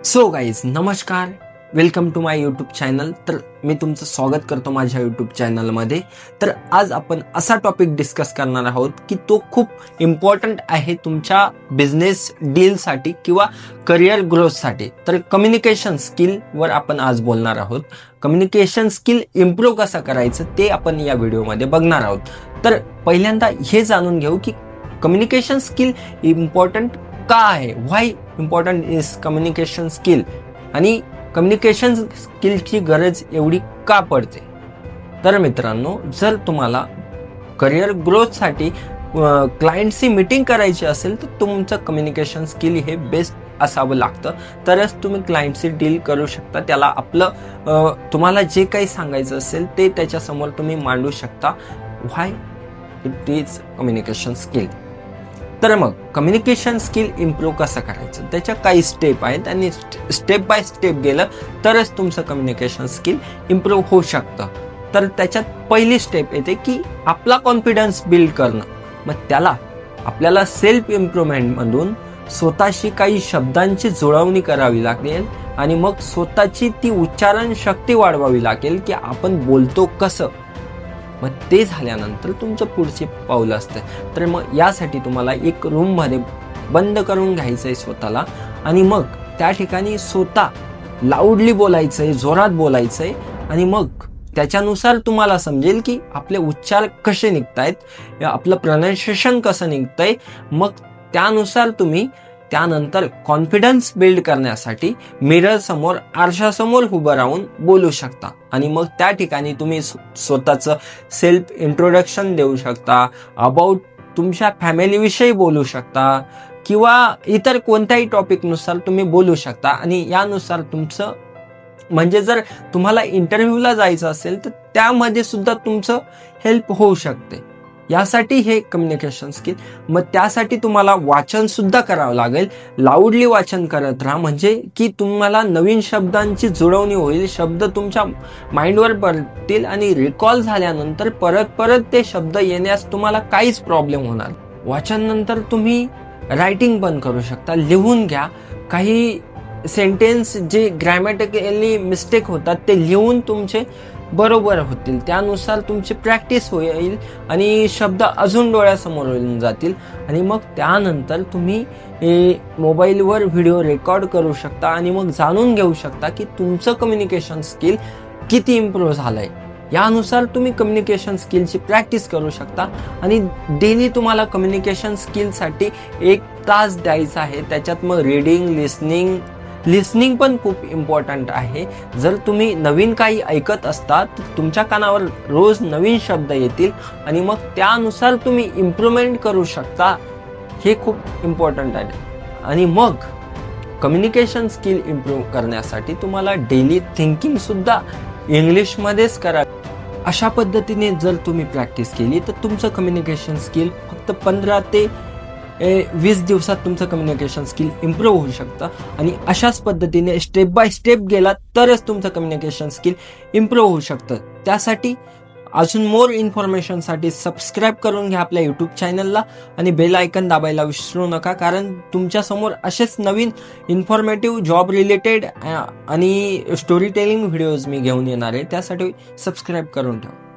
So guys नमस्कार, welcome to my YouTube channel. तर मी तुमचं स्वागत करतो माझ्या यूट्यूब चॅनलमध्ये. तर आज आपण असा टॉपिक डिस्कस करणार आहोत की तो खूप इम्पॉर्टंट आहे तुमच्या बिझनेस डीलसाठी किंवा करिअर ग्रोथसाठी. तर कम्युनिकेशन स्किलवर आपण आज बोलणार आहोत. कम्युनिकेशन स्किल इम्प्रूव्ह कसं करायचं ते आपण या व्हिडिओमध्ये बघणार आहोत. तर पहिल्यांदा हे जाणून घेऊ की कम्युनिकेशन स्किल इम्पॉर्टंट का आहे, व्हाय इम्पॉर्टंट इज कम्युनिकेशन स्किल, आणि कम्युनिकेशन स्किलची गरज एवढी का पडते. तर मित्रांनो, जर तुम्हाला करिअर ग्रोथसाठी क्लायंटशी मीटिंग करायची असेल तर तुमचं कम्युनिकेशन स्किल हे बेस्ट असावं लागतं. तरच तुम्ही क्लायंटशी डील करू शकता. त्याला आपलं तुम्हाला जे काही सांगायचं असेल ते त्याच्यासमोर तुम्ही मांडू शकता. व्हाय इट इज कम्युनिकेशन स्किल. तर मग कम्युनिकेशन स्किल इम्प्रूव्ह कसं करायचं, त्याच्या काही स्टेप आहेत आणि स्टेप बाय स्टेप गेलं तरच तुमचं कम्युनिकेशन स्किल इम्प्रूव्ह होऊ शकतं. तर त्याच्यात पहिली स्टेप येते की आपला कॉन्फिडन्स बिल्ड करणं. मग त्याला आपल्याला सेल्फ इम्प्रूव्हमेंटमधून स्वतःशी काही शब्दांची जुळवणी करावी लागेल आणि मग स्वतःची ती उच्चारण शक्ती वाढवावी लागेल की आपण बोलतो कसं. मग ते झाल्यानंतर तुमचं पुढचे पाऊल असतं. तर मग यासाठी तुम्हाला एक रूममध्ये बंद करून घ्यायचं आहे स्वतःला, आणि मग त्या ठिकाणी स्वतः लाऊडली बोलायचं आहे, जोरात बोलायचं आहे, आणि मग त्याच्यानुसार तुम्हाला समजेल की आपले उच्चार कसे निघतायत, आपलं प्रोनाऊन्सिएशन कसं निघतंय. मग त्यानुसार तुम्ही त्यानंतर कॉन्फिडन्स बिल्ड करण्यासाठी मिरर समोर, आरशासमोर उभं राहून बोलू शकता. आणि मग त्या ठिकाणी तुम्ही स्वतःचं सेल्फ इंट्रोडक्शन देऊ शकता, अबाउट तुमच्या फॅमिलीविषयी बोलू शकता, किंवा इतर कोणत्याही टॉपिकनुसार तुम्ही बोलू शकता. आणि यानुसार तुमचं म्हणजे जर तुम्हाला इंटरव्ह्यूला जायचं असेल तर त्यामध्ये सुद्धा तुमचं हेल्प होऊ शकते. यासाठी हे कम्युनिकेशन स्किल. मग त्यासाठी तुम्हाला वाचन सुद्धा करावं लागेल. लाऊडली वाचन करत राहा, म्हणजे की तुम्हाला नवीन शब्दांची जुळवणी होईल, शब्द तुमच्या माइंडवर पडतील आणि रिकॉल झाल्यानंतर परत ते शब्द येण्यास तुम्हाला काहीच प्रॉब्लेम होणार. वाचन नंतर तुम्ही रायटिंग पण करू शकता. लिहून घ्या. काही सेंटेन्स जे ग्रॅमॅटिकली मिस्टेक होतात ते लिहून तुमचे बरोबर होतील. त्यानुसार तुमची प्रॅक्टिस होईल आणि शब्द अजून डोळ्यासमोर येऊन जातील. आणि मग त्यानंतर तुम्ही मोबाईलवर व्हिडिओ रेकॉर्ड करू शकता आणि मग जाणून घेऊ शकता की तुमचं कम्युनिकेशन स्किल किती इम्प्रूव्ह झालंय. यानुसार तुम्ही कम्युनिकेशन स्किलची प्रॅक्टिस करू शकता. आणि डेली तुम्हाला कम्युनिकेशन स्किलसाठी 1 तास द्यायचा आहे. त्याच्यात मग रीडिंग, लिसनिंग पण खूप इम्पॉर्टंट आहे. जर तुम्ही नवीन काही ऐकत असता तर तुमच्या कानावर रोज नवीन शब्द येतील आणि मग त्यानुसार तुम्ही इम्प्रूव्हमेंट करू शकता. हे खूप इम्पॉर्टंट आहे. आणि मग कम्युनिकेशन स्किल इम्प्रूव्ह करण्यासाठी तुम्हाला डेली थिंकिंग सुद्धा इंग्लिशमध्येच करा. अशा पद्धतीने जर तुम्ही प्रॅक्टिस केली तर तुमचं कम्युनिकेशन स्किल फक्त 15 ते 20 दिवसात तुमचं कम्युनिकेशन स्किल इम्प्रूव्ह होऊ शकतं. आणि अशाच पद्धतीने स्टेप बाय स्टेप गेला तरच तुमचं कम्युनिकेशन स्किल इम्प्रूव्ह होऊ शकतं. त्यासाठी अजून मोर इन्फॉर्मेशनसाठी सबस्क्राईब करून घ्या आपल्या यूट्यूब चॅनलला आणि बेल आयकन दाबायला विसरू नका, कारण तुमच्यासमोर असेच नवीन इन्फॉर्मेटिव्ह जॉब रिलेटेड आणि स्टोरी टेलिंग व्हिडिओज मी घेऊन येणार आहे. त्यासाठी सबस्क्राईब करून ठेवा.